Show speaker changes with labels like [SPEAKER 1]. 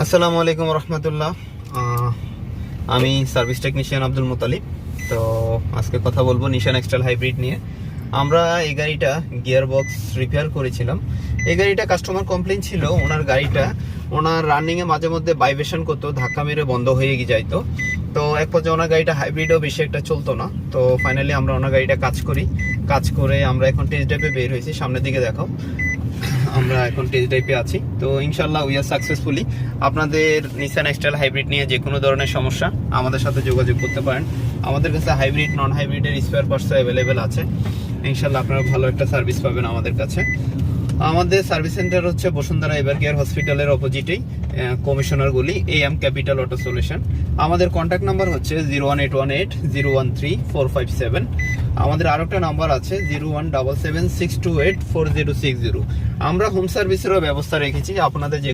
[SPEAKER 1] আসসালামু আলাইকুম রহমতুল্লাহ। আমি সার্ভিস টেকনিশিয়ান আব্দুল মোতালিব। তো আজকে কথা বলবো নিশান এক্সটাল হাইব্রিড নিয়ে। আমরা এই গাড়িটা গিয়ার বক্স রিপেয়ার করেছিলাম। এই গাড়িটা কাস্টমার কমপ্লেন ছিল ওনার রানিংয়ে মাঝে মধ্যে ভাইব্রেশন করতো, ধাক্কা মেরে বন্ধ হয়ে যাইতো। তো এক পর্যায়ে ওনার গাড়িটা হাইব্রিডও বেশি একটা চলতো না। তো ফাইনালি আমরা ওনার গাড়িটা কাজ করে আমরা এখন টেস্ট ড্রাইভে বের হয়েছি। সামনের দিকে দেখাও, আমরা এখন টেস্ট ড্রাইভে আছি। তো ইনশাল্লাহ উই আর সাকসেসফুলি। আপনাদের নিসান এক্সটাইল হাইব্রিড নিয়ে যে কোনো ধরনের সমস্যা আমাদের সাথে যোগাযোগ করতে পারেন। আমাদের কাছে হাইব্রিড নন হাইব্রিডের স্পেয়ার পার্টস অ্যাভেলেবেল আছে। ইনশাল্লাহ আপনারা ভালো একটা সার্ভিস পাবেন আমাদের কাছে। আমাদের সার্ভিস সেন্টার হচ্ছে বসুন্ধরা এভার কেয়ার হসপিটালের অপোজিটেই, কমিশনার গলি, AM ক্যাপিটাল অটো সলিউশন। আমাদের কন্ট্যাক্ট নাম্বার হচ্ছে 01818013457। আমাদের আরো একটা নাম্বার আছে 01776284060। আমরা হোম সার্ভিসেরও ব্যবস্থা রেখেছি। আপনাদের যে